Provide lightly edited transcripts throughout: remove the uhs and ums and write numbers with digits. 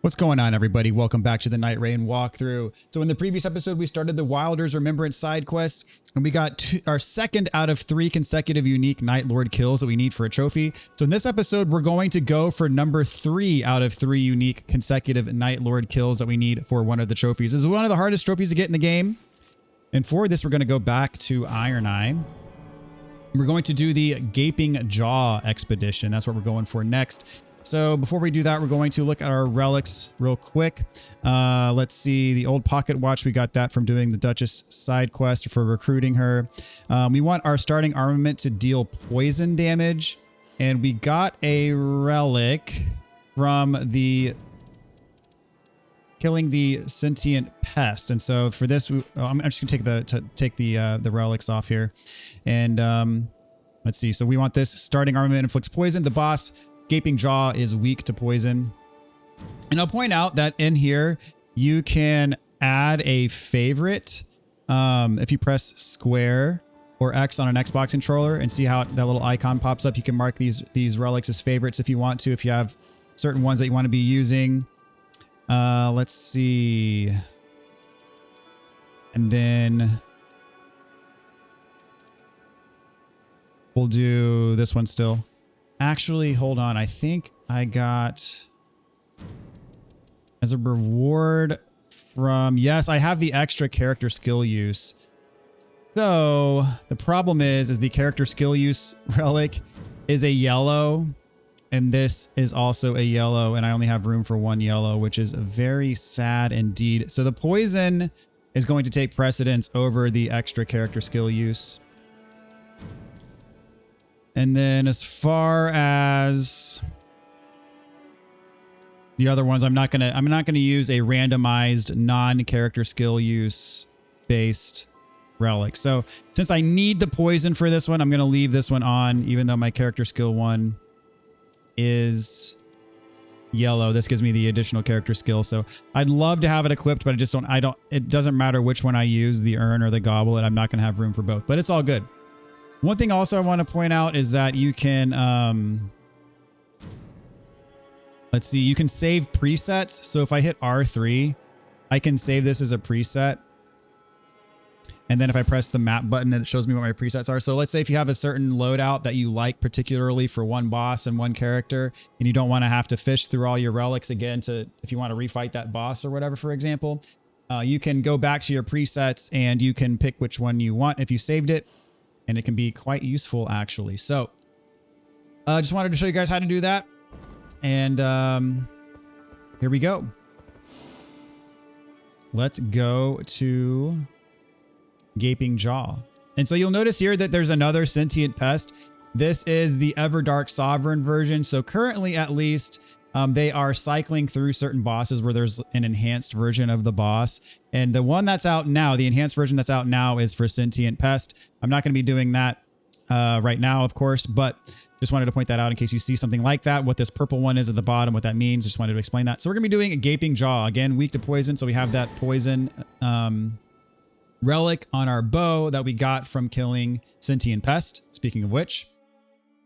What's going on, everybody? Welcome back to the Nightreign walkthrough. So in the previous episode, we started the Wilder's Remembrance side quest, and we got our second out of 3 consecutive unique Night Lord kills that we need for a trophy. So in this episode, we're going to go for number 3 out of 3 unique consecutive Night Lord kills that we need for one of the trophies. This is one of the hardest trophies to get in the game. And for this, we're going to go back to Iron Eye. We're going to do the Gaping Jaw expedition. That's what we're going for next. So before we do that, we're going to look at our relics real quick. Let's see, the old pocket watch. We got that from doing the Duchess side quest for recruiting her. We want our starting armament to deal poison damage. And we got a relic from the killing the sentient pest. And so for this, I'm just gonna take the relics off here. And let's see. So we want this starting armament inflicts poison. The boss Gaping Jaw is weak to poison. And I'll point out that in here, you can add a favorite. If you press square or X on an Xbox controller and see how that little icon pops up, you can mark these relics as favorites if you want to, if you have certain ones that you want to be using. Let's see. And then we'll do this one still. Actually, hold on. I think I got as a reward from, yes, I have the extra character skill use. So the problem is the character skill use relic is a yellow, and this is also a yellow, and I only have room for 1 yellow, which is very sad indeed. So the poison is going to take precedence over the extra character skill use. And then as far as the other ones, I'm not gonna use a randomized non-character skill use based relic. So since I need the poison for this one, I'm gonna leave this one on, even though my character skill one is yellow. This gives me the additional character skill. So I'd love to have it equipped, but it doesn't matter which one I use, the urn or the goblet. I'm not gonna have room for both, but it's all good. One thing also I want to point out is that you can, let's see, you can save presets. So if I hit R3, I can save this as a preset. And then if I press the map button, it shows me what my presets are. So let's say if you have a certain loadout that you like particularly for one boss and one character, and you don't want to have to fish through all your relics again if you want to refight that boss or whatever, for example, you can go back to your presets and you can pick which one you want if you saved it. And it can be quite useful, actually. So I just wanted to show you guys how to do that. And here we go. Let's go to Gaping Jaw. And so you'll notice here that there's another sentient pest. This is the Everdark Sovereign version. So currently, at least, they are cycling through certain bosses where there's an enhanced version of the boss. And the one that's out now, the enhanced version that's out now, is for Sentient Pest. I'm not going to be doing that right now, of course, but just wanted to point that out in case you see something like that. What this purple one is at the bottom, what that means. Just wanted to explain that. So we're going to be doing a Gaping Jaw. Again, weak to poison. So we have that poison relic on our bow that we got from killing Sentient Pest. Speaking of which,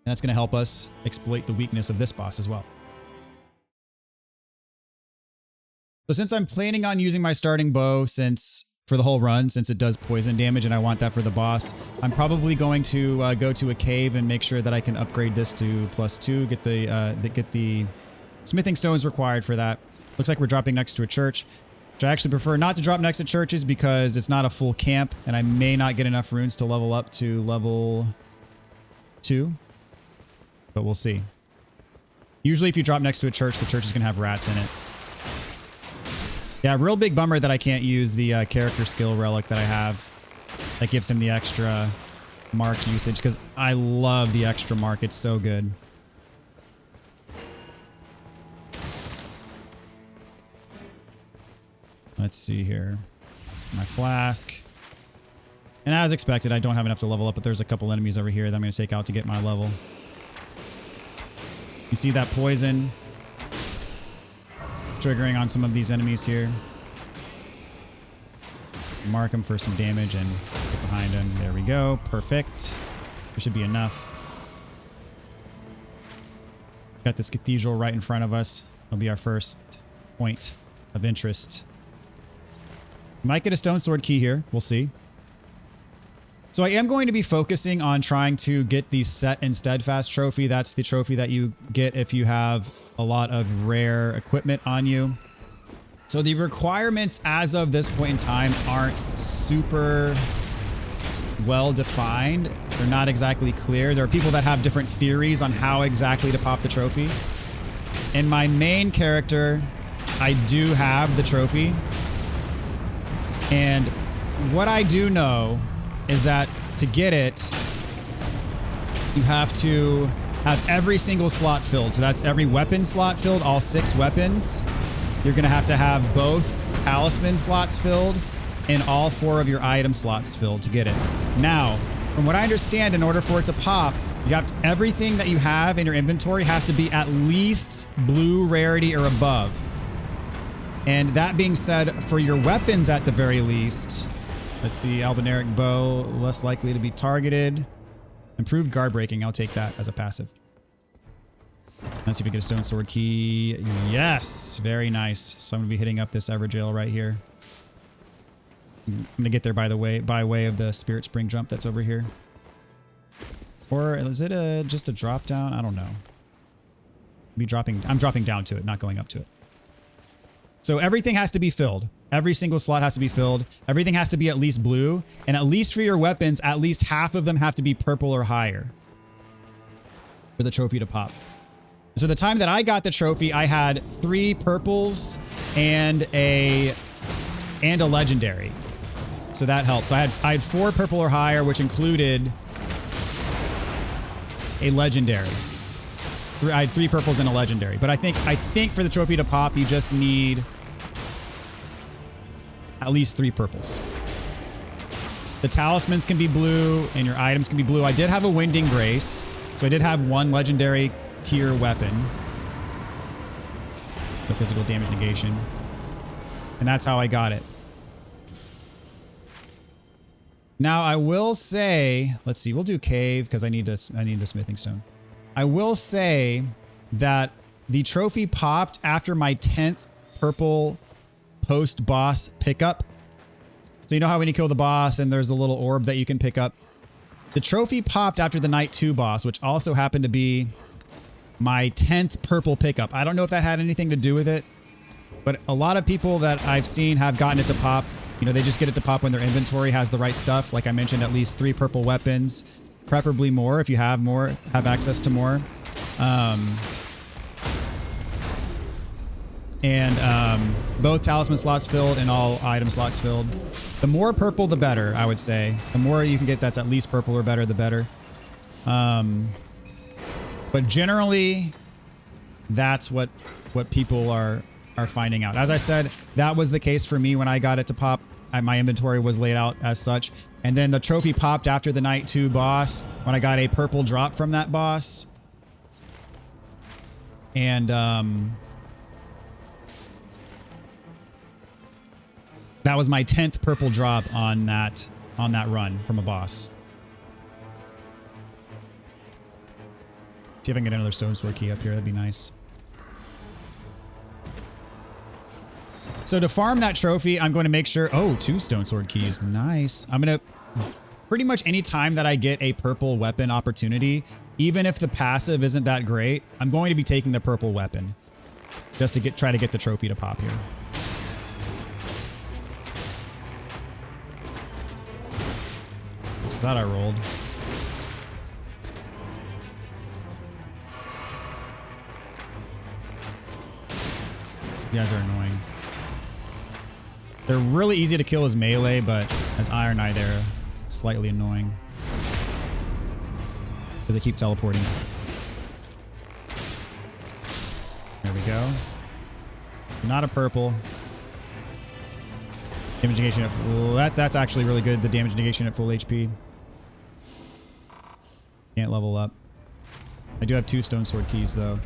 that's going to help us exploit the weakness of this boss as well. So since I'm planning on using my starting bow for the whole run, since it does poison damage and I want that for the boss, I'm probably going to go to a cave and make sure that I can upgrade this to +2, get the smithing stones required for that. Looks like we're dropping next to a church, which I actually prefer not to drop next to churches because it's not a full camp and I may not get enough runes to level up to level 2, but we'll see. Usually if you drop next to a church, the church is going to have rats in it. Yeah, real big bummer that I can't use the character skill relic that I have. That gives him the extra mark usage because I love the extra mark. It's so good. Let's see here. My flask. And as expected, I don't have enough to level up, but there's a couple enemies over here that I'm going to take out to get my level. You see that poison triggering on some of these enemies here. Mark them for some damage and get behind him. There we go. Perfect. There should be enough. Got this cathedral right in front of us. It'll be our first point of interest. Might get a stone sword key here. We'll see. So I am going to be focusing on trying to get the set and steadfast trophy. That's the trophy that you get if you have a lot of rare equipment on you. So the requirements as of this point in time aren't super well defined. They're not exactly clear. There are people that have different theories on how exactly to pop the trophy. In my main character, I do have the trophy. And what I do know is that to get it, you have to have every single slot filled. So that's every weapon slot filled, all 6 weapons. You're going to have both talisman slots filled and all 4 of your item slots filled to get it. Now, from what I understand, in order for it to pop, you have to, everything that you have in your inventory has to be at least blue rarity or above. And that being said, for your weapons at the very least, let's see, Albinaric bow, less likely to be targeted. Improved guard breaking, I'll take that as a passive. Let's see if we get a stone sword key. Yes, very nice. So I'm gonna be hitting up this Everjail right here. I'm gonna get there by way of the Spirit Spring jump that's over here. Or is it just a drop down? I don't know. I'm dropping down to it, not going up to it. So everything has to be filled. Every single slot has to be filled. Everything has to be at least blue. And at least for your weapons, at least half of them have to be purple or higher for the trophy to pop. So the time that I got the trophy, I had 3 purples and a legendary. So that helped. So I had 4 purple or higher, which included a legendary. I had 3 purples and a legendary. But I think for the trophy to pop, you just need at least 3 purples. The talismans can be blue and your items can be blue. I did have a Winding Grace, so I did have 1 legendary tier weapon. The physical damage negation. And that's how I got it. Now I will say, let's see, we'll do cave because I need the smithing stone. I will say that the trophy popped after my 10th purple post-boss pickup. So you know how when you kill the boss and there's a little orb that you can pick up? The trophy popped after the Night 2 boss, which also happened to be my 10th purple pickup. I don't know if that had anything to do with it, but a lot of people that I've seen have gotten it to pop. You know, they just get it to pop when their inventory has the right stuff. Like I mentioned, at least 3 purple weapons. Preferably more if you have more, have access to more. Both talisman slots filled and all item slots filled. The more purple, the better, I would say. The more you can get that's at least purple or better, the better. But generally, that's what people are finding out. As I said, that was the case for me when I got it to pop. My inventory was laid out as such. And then the trophy popped after the Night 2 boss when I got a purple drop from that boss. And that was my 10th purple drop on that run from a boss. See if I can get another stone sword key up here. That'd be nice. So to farm that trophy, I'm going to make sure... Oh, 2 stone sword keys. Nice. I'm going to... Pretty much any time that I get a purple weapon opportunity, even if the passive isn't that great, I'm going to be taking the purple weapon. Just to try to get the trophy to pop here. What's that I rolled? These guys are annoying. They're really easy to kill as melee, but as Iron Eye, they're slightly annoying. Because they keep teleporting. There we go. Not a purple. Damage negation at full. That's actually really good. The damage negation at full HP. Can't level up. I do have 2 stone sword keys though.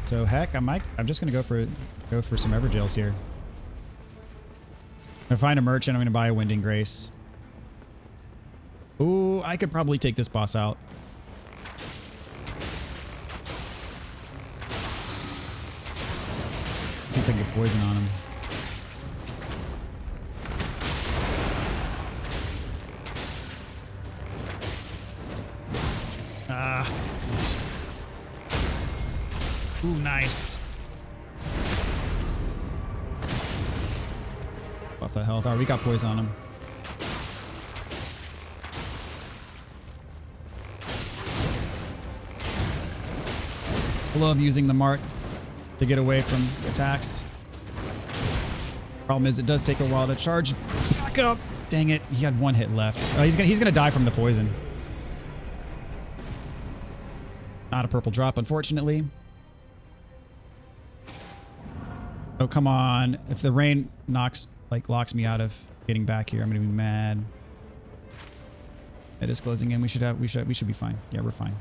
So heck, I'm just gonna go for some Everjails here. If I find a merchant, I'm gonna buy a Winding Grace. Ooh, I could probably take this boss out. Let's see if I can poison on him. Ooh, nice. Buff the health. Alright, we got poison on him. I love using the mark to get away from attacks. Problem is, it does take a while to charge back up. Dang it, he had one hit left. Oh, he's gonna die from the poison. Not a purple drop, unfortunately. Oh, come on. If the rain locks me out of getting back here, I'm gonna be mad. It is closing in. We should be fine. Yeah, we're fine.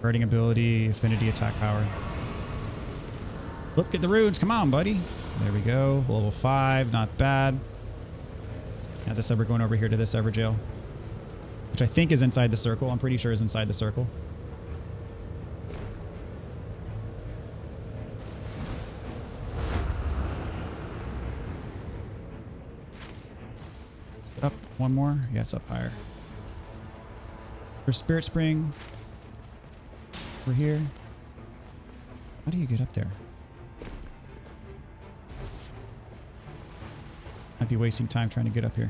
Burning ability, affinity, attack power. Look, get the runes. Come on, buddy. There we go. Level 5, not bad. As I said, we're going over here to this Everjail, which I think is inside the circle. I'm pretty sure is inside the circle. Up one more. Yeah, it's up higher. There's Spirit Spring. We're here. How do you get up there? Might be wasting time trying to get up here.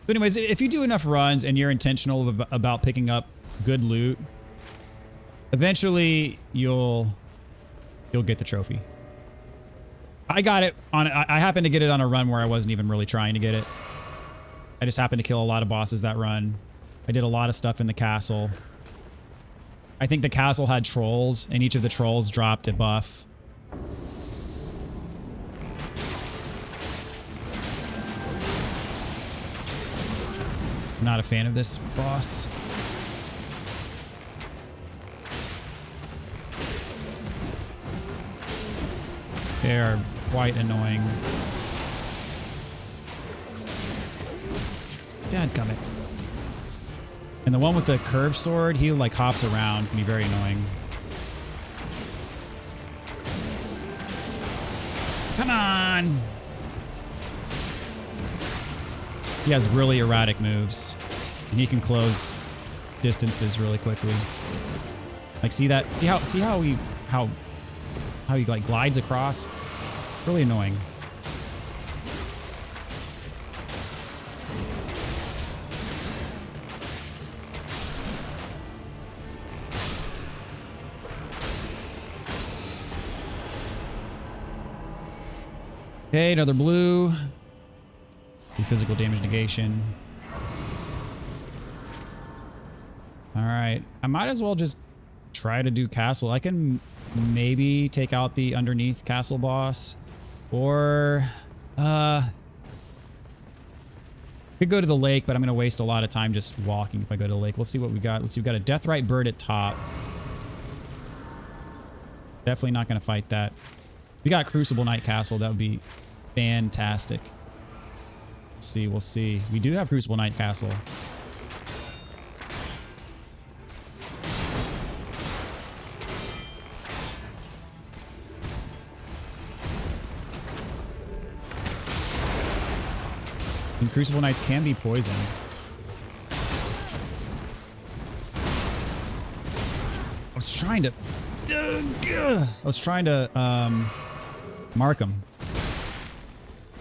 So anyways, if you do enough runs and you're intentional about picking up good loot, eventually you'll get the trophy. I got it on, I happened to get it on a run where I wasn't even really trying to get it. I just happened to kill a lot of bosses that run. I did a lot of stuff in the castle. I think the castle had trolls, and each of the trolls dropped a buff. I'm not a fan of this boss. They are quite annoying. Dadgummit. And the one with the curved sword, he like hops around, can be very annoying. Come on! He has really erratic moves, and he can close distances really quickly. Like, see that? See how he like glides across? Really annoying. Okay, another blue. Do physical damage negation. Alright. I might as well just try to do castle. I can maybe take out the underneath castle boss. Or could go to the lake, but I'm gonna waste a lot of time just walking if I go to the lake. Let's see what we got. Let's see, we got a Deathrite bird at top. Definitely not gonna fight that. We got Crucible Knight Castle. That would be fantastic. Let's see. We'll see. We do have Crucible Knight Castle. And Crucible Knights can be poisoned. I was trying to mark him.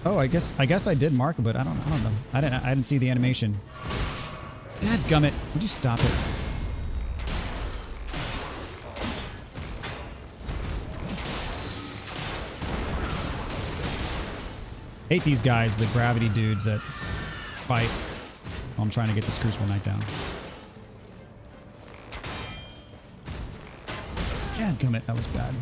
Oh, I guess I did mark him, but I don't know. I didn't see the animation. Dadgummit. Would you stop it? Hate these guys, the gravity dudes that fight while I'm trying to get this Crucible Knight down. Dadgummit, that was bad.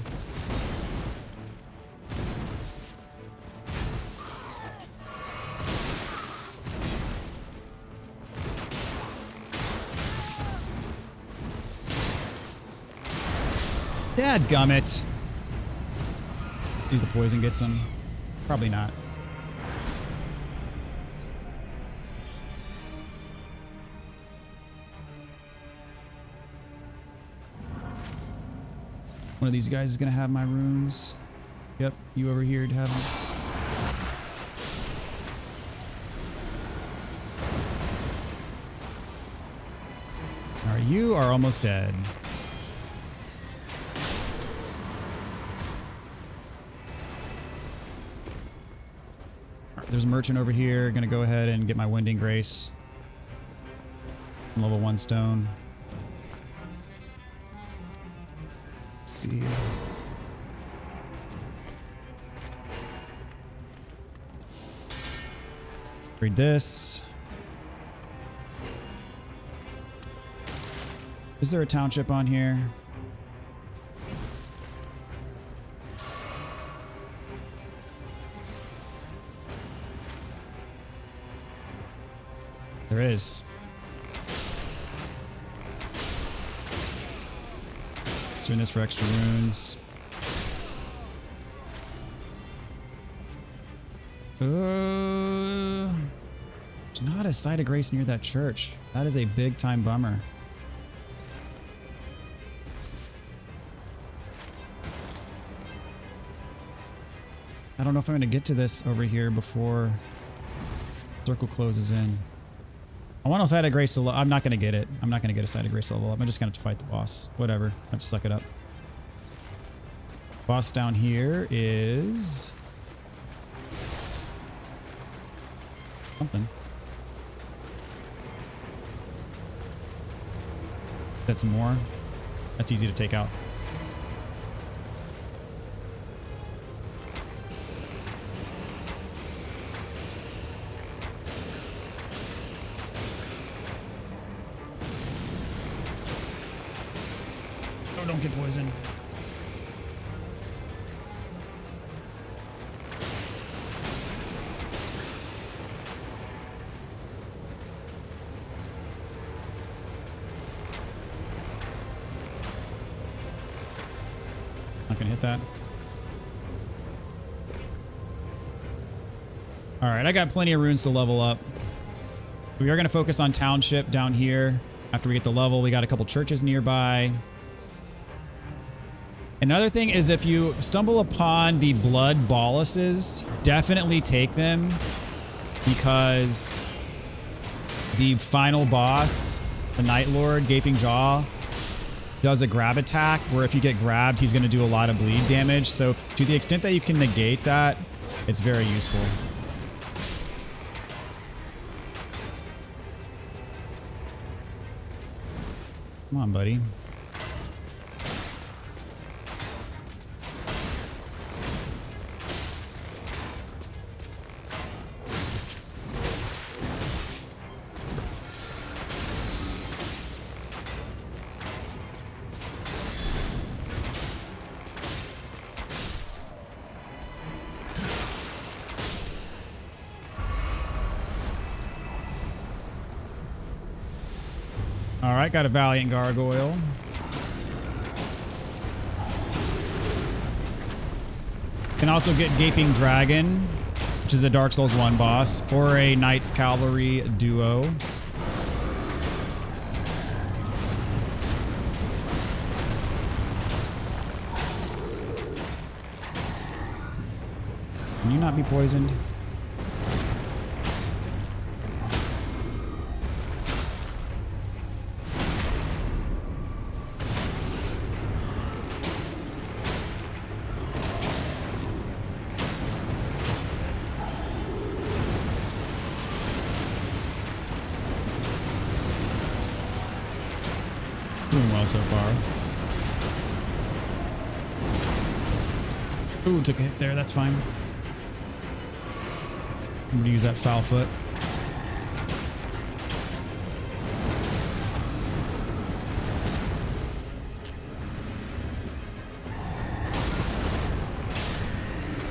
Dadgummit. See if the poison gets him. Probably not. One of these guys is gonna have my runes. Yep, you over here to have them. Alright, you are almost dead. There's a merchant over here. Gonna go ahead and get my Winding Grace. Level 1 stone. Let's see. Read this. Is there a township on here? There is. Doing this for extra runes. There's not a site of grace near that church. That is a big time bummer. I don't know if I'm going to get to this over here before circle closes in. I want a site of grace to I'm not going to get it. I'm not going to get a site of grace level up. I'm just going to have to fight the boss. Whatever. I have to suck it up. Boss down here is something. That's more. That's easy to take out. Oh, don't get poisoned. Not gonna hit that. All right, I got plenty of runes to level up. We are gonna focus on township down here. After we get the level, we got a couple churches nearby. Another thing is if you stumble upon the blood boluses, definitely take them, because the final boss, the Night Lord, Gaping Jaw, does a grab attack where if you get grabbed, he's going to do a lot of bleed damage. So to the extent that you can negate that, it's very useful. Come on, buddy. All right, got a Valiant Gargoyle. Can also get Gaping Dragon, which is a Dark Souls 1 boss, or a Knights Cavalry duo. Can you not be poisoned? Doing well so far. Ooh, took a hit there. That's fine. I'm gonna use that foul foot.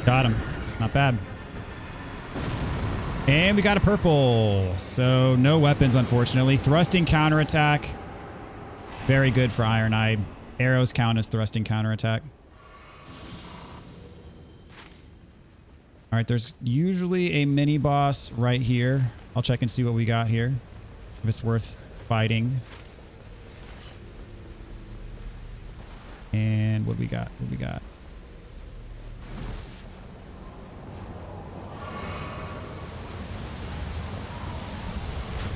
Got him. Not bad. And we got a purple. So no weapons, unfortunately. Thrusting counterattack. Very good for Iron Eye. Arrows count as thrusting counterattack. All right, there's usually a mini boss right here. I'll check and see what we got here, if it's worth fighting. And what we got? What we got?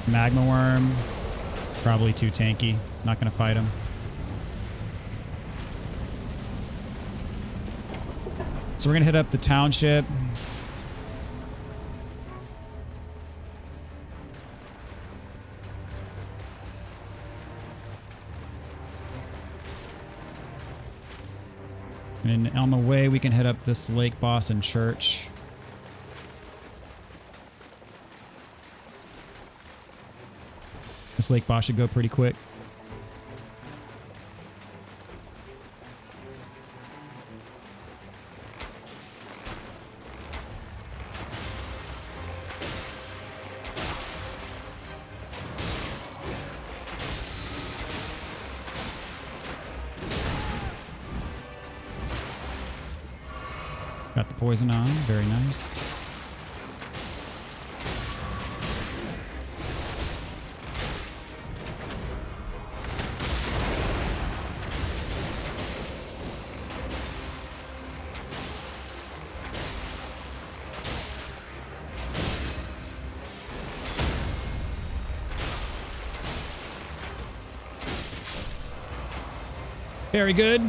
Magma worm. Probably too tanky. Not gonna fight him. So we're gonna hit up the township. And on the way, we can hit up this lake boss and church. This lake boss should go pretty quick. Got the poison on, very nice. Very good.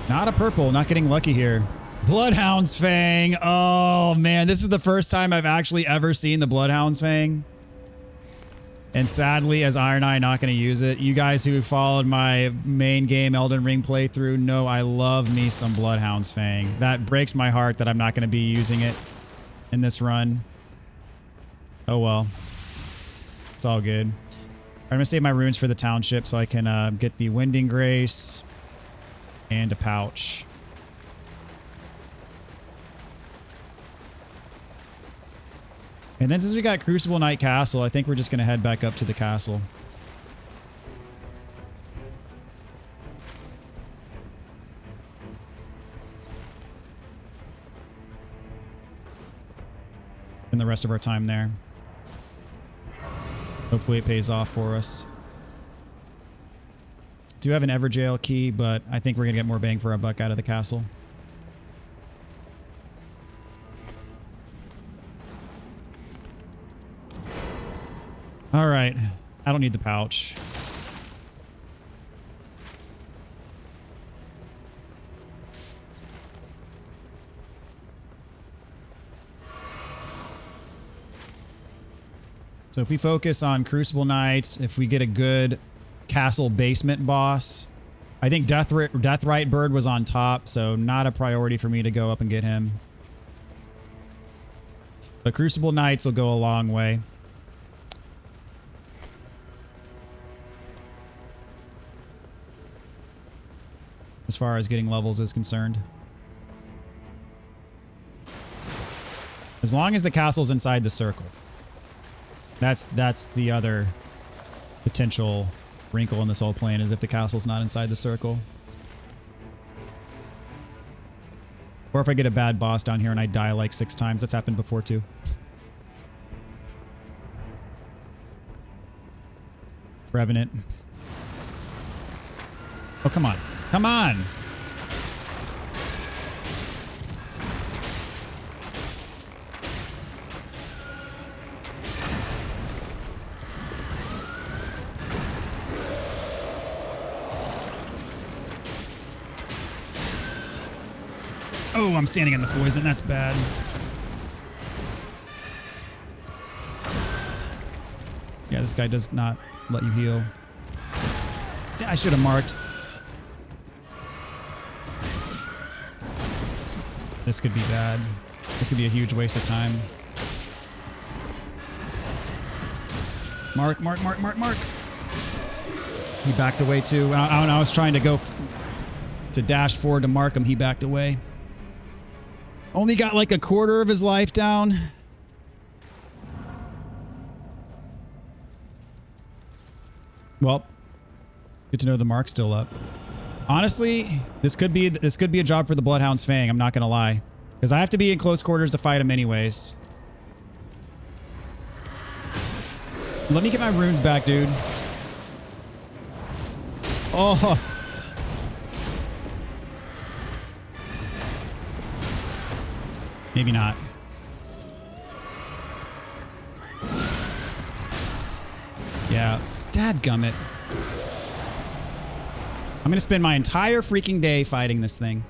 Not a purple, not getting lucky here. Bloodhound's Fang. Oh man, this is the first time I've actually ever seen the Bloodhound's Fang. And sadly, as Iron Eye, not going to use it. You guys who followed my main game Elden Ring playthrough know I love me some Bloodhound's Fang. That breaks my heart that I'm not going to be using it in this run. Oh well. It's all good. I'm going to save my runes for the township so I can get the Winding Grace and a pouch. And then since we got Crucible Knight Castle, I think we're just going to head back up to the castle. And the rest of our time there. Hopefully it pays off for us. Do have an Everjail key, but I think we're going to get more bang for our buck out of the castle. All right. I don't need the pouch. So if we focus on Crucible Knights, if we get a good castle basement boss, I think Deathrite Bird was on top, so not a priority for me to go up and get him. The Crucible Knights will go a long way. As far as getting levels is concerned. As long as the castle's inside the circle. That's the other potential wrinkle in this whole plan, is if the castle's not inside the circle. Or if I get a bad boss down here and I die like 6 times. That's happened before too. Revenant. Oh, come on. Come on! Oh, I'm standing in the poison. That's bad. Yeah, this guy does not let you heal. I should have marked. This could be bad. This could be a huge waste of time. Mark, mark, mark, mark, mark. He backed away too. I was trying to go to dash forward to mark him. He backed away. Only got like a quarter of his life down. Well, good to know the mark's still up. Honestly, this could be a job for the Bloodhound's Fang. I'm not gonna lie, because I have to be in close quarters to fight him anyways. Let me get my runes back, dude. Oh. Maybe not. Yeah. Dadgummit. I'm gonna spend my entire freaking day fighting this thing.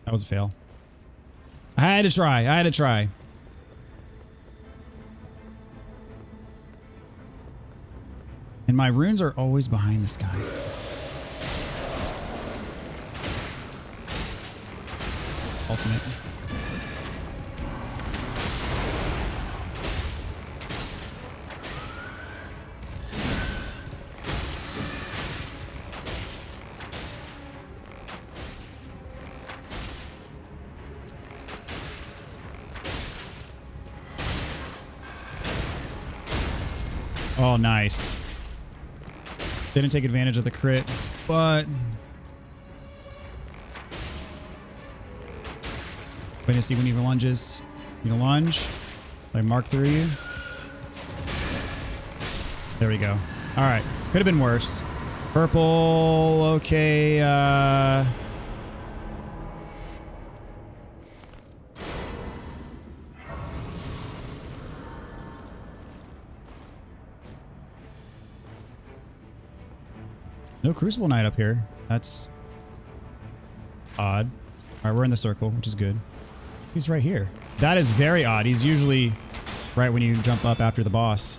That was a fail. I had to try. I had to try. And my runes are always behind this guy. Ultimate. Oh, nice. Didn't take advantage of the crit, but... Wait to see when he lunges. You gonna lunge? I mark through you. There we go. All right. Could have been worse. Purple. Okay. No Crucible Knight up here. That's odd. All right, we're in the circle, which is good. He's right here. That is very odd. He's usually right when you jump up after the boss.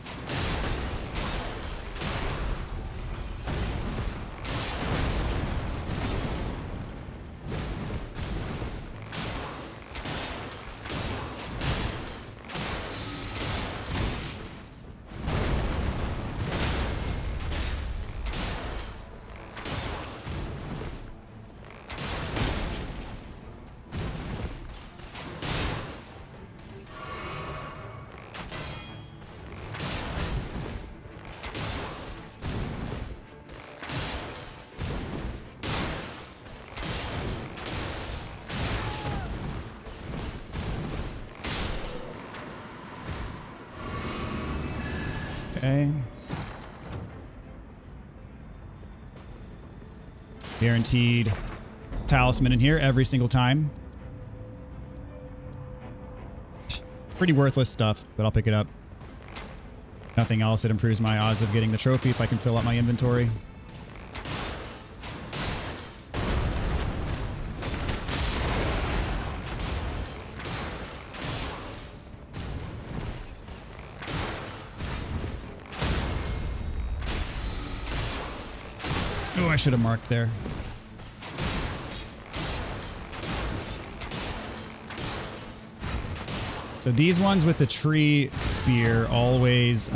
Okay. Guaranteed talisman in here every single time. Pretty worthless stuff, but I'll pick it up. Nothing else. It improves my odds of getting the trophy if I can fill up my inventory. Oh, I should have marked there. So these ones with the tree spear always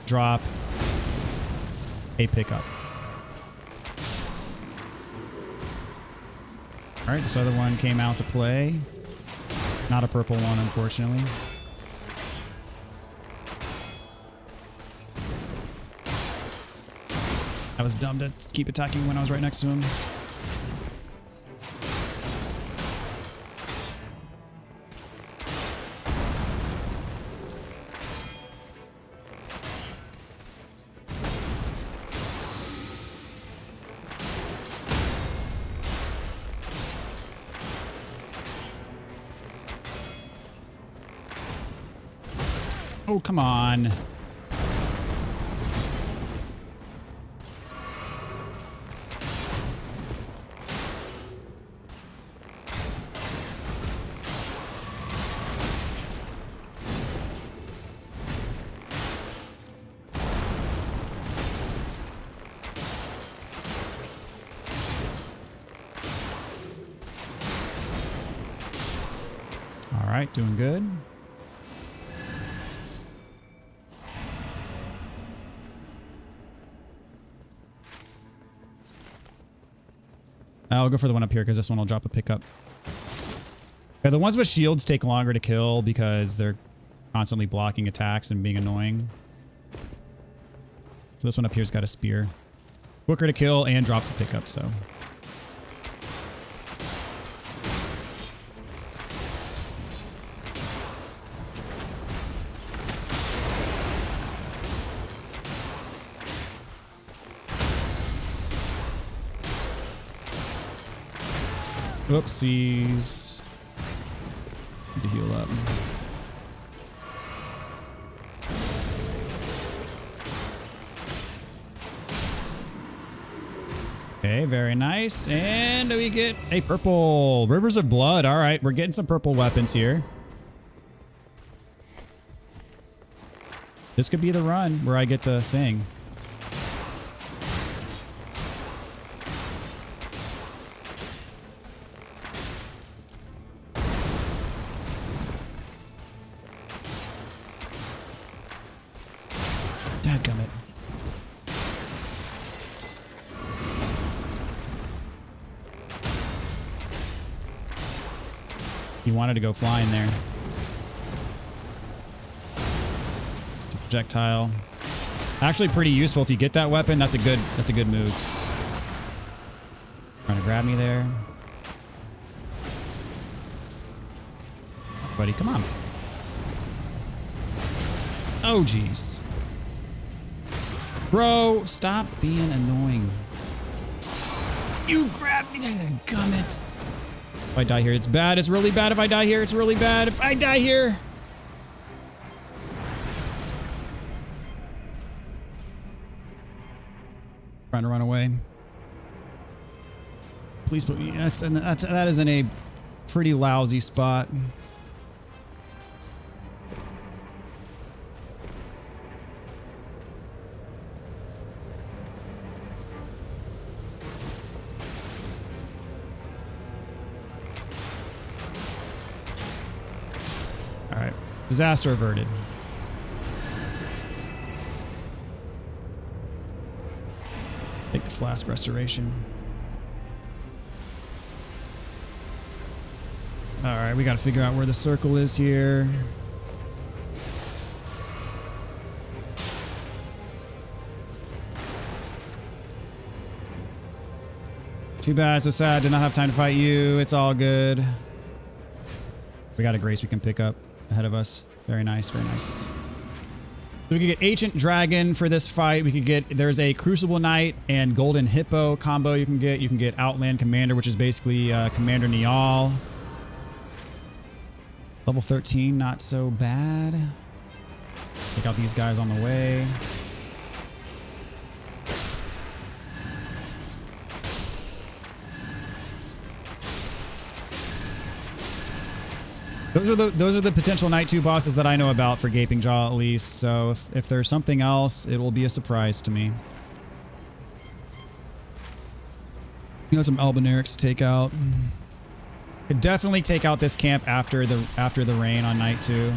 drop a pickup. All right, this other one came out to play. Not a purple one, unfortunately. I was dumb to keep attacking when I was right next to him. Oh, come on. All right, doing good. I'll go for the one up here because this one will drop a pickup. Yeah, the ones with shields take longer to kill because they're constantly blocking attacks and being annoying. So this one up here's got a spear. Quicker to kill and drops a pickup, so. Whoopsies. Need to heal up. Okay, very nice. And we get a purple Rivers of Blood. All right, we're getting some purple weapons here. This could be the run where I get the thing. Dadgummit. He wanted to go flying there. Projectile. Actually pretty useful if you get that weapon. That's a good move. Trying to grab me there. Buddy, come on. Oh jeez. Bro, stop being annoying. You grabbed me, gummit. If I die here, it's bad. It's really bad if I die here. It's really bad if I die here. Trying to run away. Please put me. That is in a pretty lousy spot. All right, disaster averted. Take the flask restoration. All right, we got to figure out where the circle is here. Too bad, so sad. Did not have time to fight you. It's all good. We got a grace we can pick up ahead of us. Very nice, very nice. So we could get Ancient Dragon for this fight. We could get, there's a Crucible Knight and Golden Hippo combo you can get. You can get Outland Commander, which is basically Commander Niall. Level 13, not so bad. Take out these guys on the way. Those are the potential Night 2 bosses that I know about for Gaping Jaw at least, so if there's something else, it will be a surprise to me. Got some Albinaurics to take out. Could definitely take out this camp after the rain on Night 2.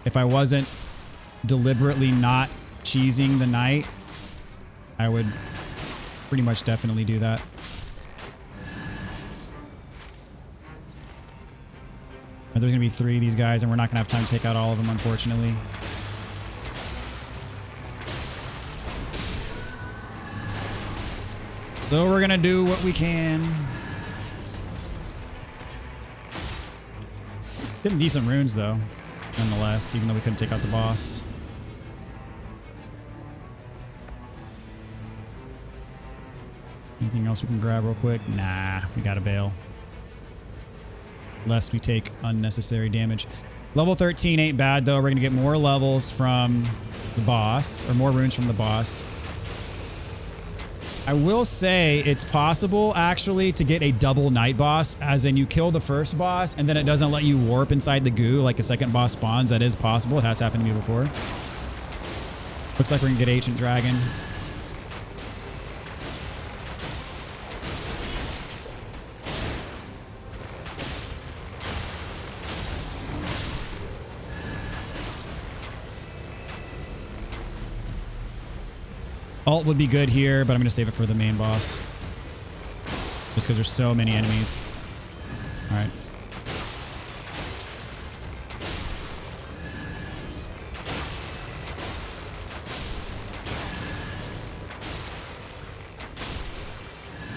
If I wasn't deliberately not cheesing the night, I would pretty much definitely do that. There's going to be 3 of these guys, and we're not going to have time to take out all of them, unfortunately. So we're going to do what we can. Getting decent runes, though, nonetheless, even though we couldn't take out the boss. Anything else we can grab real quick? Nah, we got to bail. Lest we take unnecessary damage. Level 13 ain't bad though. We're gonna get more levels from the boss, or more runes from the boss. I will say it's possible actually to get a double night boss, as in you kill the first boss and then it doesn't let you warp inside the goo like a second boss spawns. That is possible. It has happened to me before. Looks like we're gonna get Ancient Dragon. Alt would be good here, but I'm going to save it for the main boss. Just because there's so many enemies. Alright.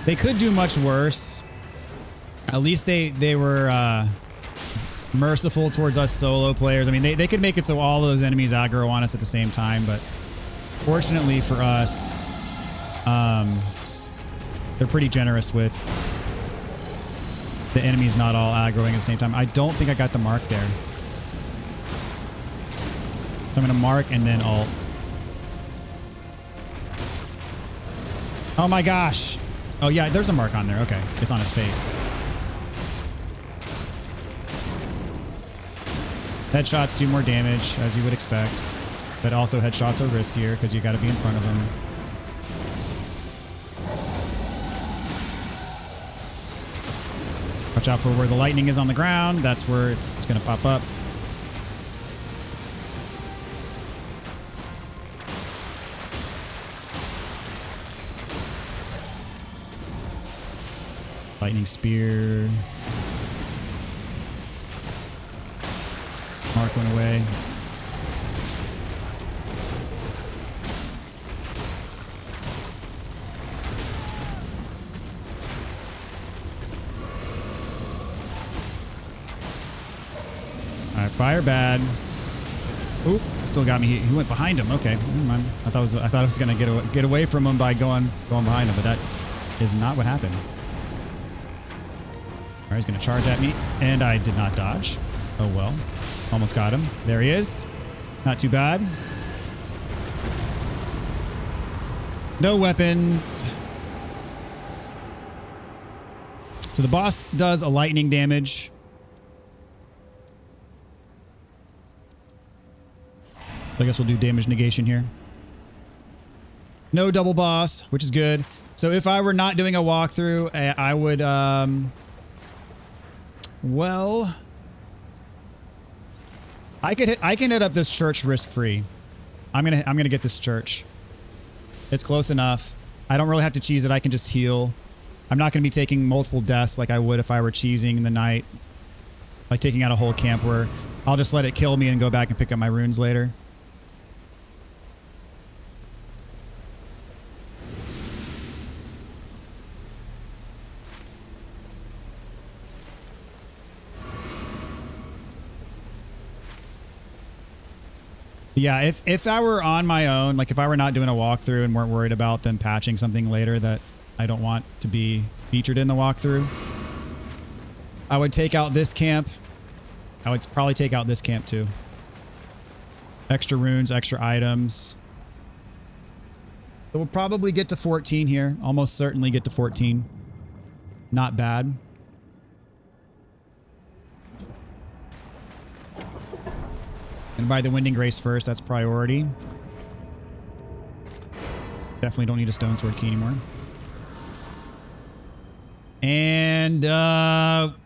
They could do much worse. At least they were merciful towards us solo players. I mean, they could make it so all those enemies aggro on us at the same time, but fortunately for us, they're pretty generous with the enemy's not all aggroing at the same time. I don't think I got the mark there. So I'm going to mark and then ult. Oh my gosh. Oh yeah, there's a mark on there. Okay. It's on his face. Headshots do more damage, as you would expect. But also headshots are riskier because you got to be in front of him. Watch out for where the lightning is on the ground. That's where it's going to pop up. Lightning spear. Mark went away. All right, fire bad. Oop, still got me. He went behind him. Okay, never mind. I thought I was gonna get away from him by going behind him, but that is not what happened. All right, he's gonna charge at me, and I did not dodge. Oh well, almost got him. There he is. Not too bad. No weapons. So the boss does a lightning damage. I guess we'll do damage negation here. No double boss, which is good. So if I were not doing a walkthrough, I would, well, I can hit up this church risk-free. I'm gonna get this church. It's close enough. I don't really have to cheese it. I can just heal. I'm not gonna be taking multiple deaths like I would if I were cheesing in the night, like taking out a whole camp where I'll just let it kill me and go back and pick up my runes later. Yeah, if I were on my own, like if I were not doing a walkthrough and weren't worried about them patching something later that I don't want to be featured in the walkthrough, I would take out this camp. I would probably take out this camp too. Extra runes, extra items. So we'll probably get to 14 here. Almost certainly get to 14. Not bad. And buy the Winding Grace first. That's priority. Definitely don't need a Stone Sword key anymore. And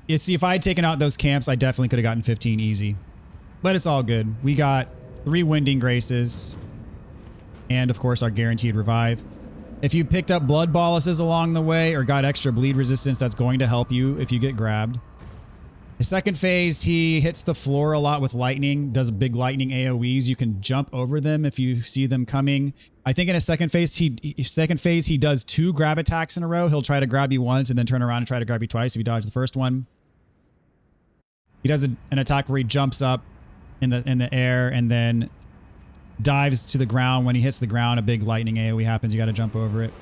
you see, if I had taken out those camps, I definitely could have gotten 15 easy. But it's all good. We got 3 Winding Graces. And of course, our guaranteed revive. If you picked up blood boluses along the way or got extra bleed resistance, that's going to help you if you get grabbed. The second phase, he hits the floor a lot with lightning, does big lightning AoEs. You can jump over them if you see them coming. I think in his second phase, he does 2 grab attacks in a row. He'll try to grab you once and then turn around and try to grab you twice if you dodge the first one. He does an attack where he jumps up in the air and then dives to the ground. When he hits the ground, a big lightning AoE happens. You got to jump over it.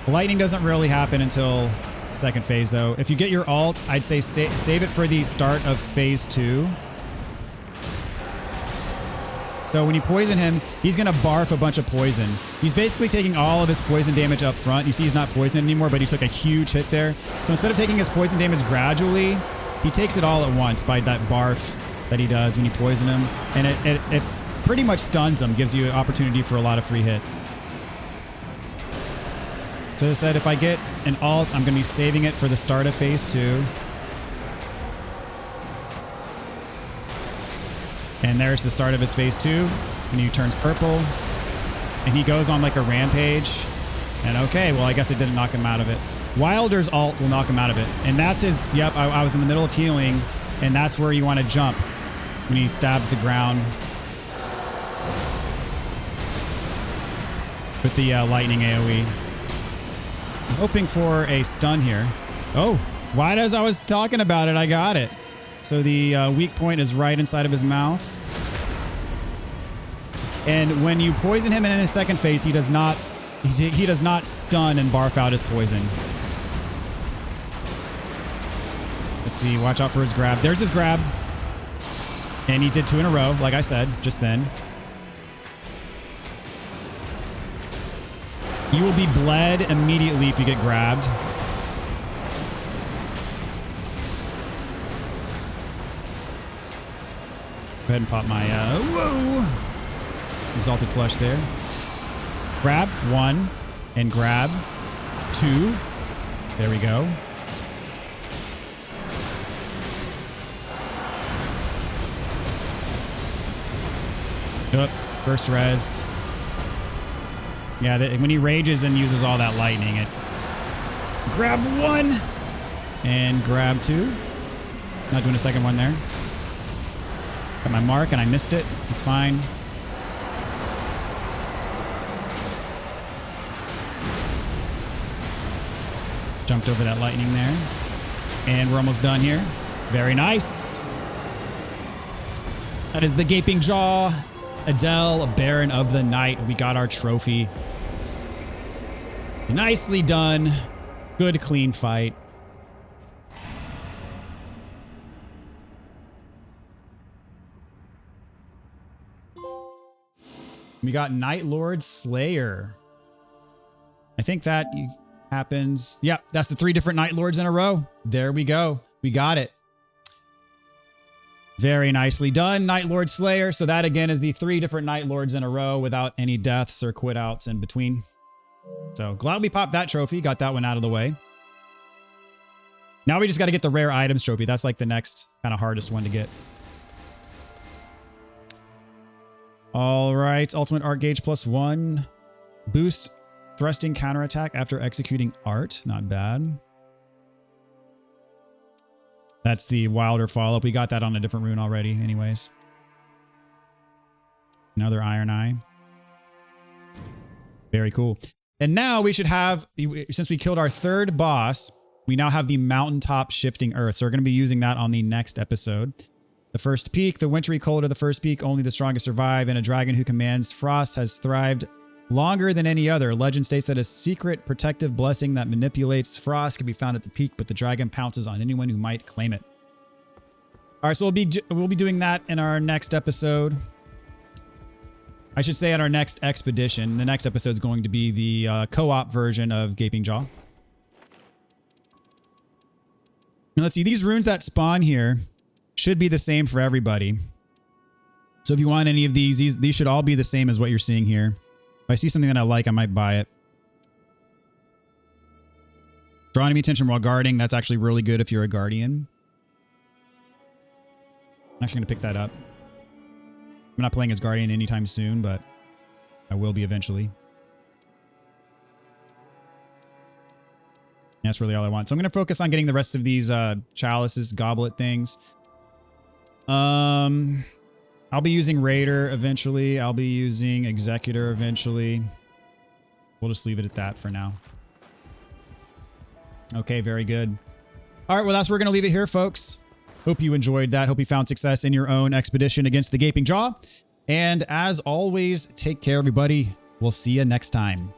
The lightning doesn't really happen until second phase though. If you get your ult, I'd say save it for the start of phase 2. So when you poison him, he's going to barf a bunch of poison. He's basically taking all of his poison damage up front. You see he's not poisoned anymore, but he took a huge hit there. So instead of taking his poison damage gradually, he takes it all at once by that barf that he does when you poison him. And it pretty much stuns him, gives you an opportunity for a lot of free hits. So as I said, if I get an ult, I'm going to be saving it for the start of phase 2. And there's the start of his phase 2. And he turns purple. And he goes on like a rampage. And okay, well, I guess it didn't knock him out of it. Wilder's ult will knock him out of it. And that's his, yep, I was in the middle of healing. And that's where you want to jump when he stabs the ground with the lightning AoE. I'm hoping for a stun here. Oh, right as I was talking about it, I got it. So the weak point is right inside of his mouth. And when you poison him in his second phase, he does not stun and barf out his poison. Let's see. Watch out for his grab. There's his grab. And he did 2 in a row, like I said, just then. You will be bled immediately if you get grabbed. Go ahead and pop my, whoa! Exalted Flesh there. Grab 1 and grab 2. There we go. Yep, first res. Yeah, when he rages and uses all that lightning, it... Grab 1 and grab 2. Not doing a second one there. Got my mark and I missed it. It's fine. Jumped over that lightning there. And we're almost done here. Very nice. That is the Gaping Jaw. Adele, Baron of the Night. We got our trophy. Nicely done. Good, clean fight. We got Night Lord Slayer. I think that happens. Yep, that's the 3 different Night Lords in a row. There we go. We got it. Very nicely done, Night Lord Slayer. So that again is the 3 different Night Lords in a row without any deaths or quit outs in between. So glad we popped that trophy, got that one out of the way. Now we just got to get the rare items trophy. That's like the next kind of hardest one to get. All right, ultimate art gauge +1. Boost thrusting counterattack after executing art. Not bad. That's the Wilder follow-up. We got that on a different rune already anyways. Another Iron Eye. Very cool. And now we should have, since we killed our 3rd boss, we now have the Mountaintop Shifting Earth. So we're going to be using that on the next episode. The first peak, the wintry cold of the first peak, only the strongest survive, and a dragon who commands frost has thrived longer than any other. Legend states that a secret protective blessing that manipulates frost can be found at the peak, but the dragon pounces on anyone who might claim it. All right, so we'll be doing that in our next episode. I should say at our next expedition. The next episode is going to be the co-op version of Gaping Jaw. Now let's see, these runes that spawn here should be the same for everybody. So if you want any of these should all be the same as what you're seeing here. If I see something that I like, I might buy it. Draw enemy attention while guarding. That's actually really good if you're a guardian. I'm actually going to pick that up. I'm not playing as guardian anytime soon, but I will be eventually. That's really all I want. So I'm going to focus on getting the rest of these chalices, goblet things. I'll be using Raider eventually. I'll be using Executor eventually. We'll just leave it at that for now. Okay, very good. All right, well, that's where we're going to leave it here, folks. Hope you enjoyed that. Hope you found success in your own expedition against the Gaping Jaw. And as always, take care, everybody. We'll see you next time.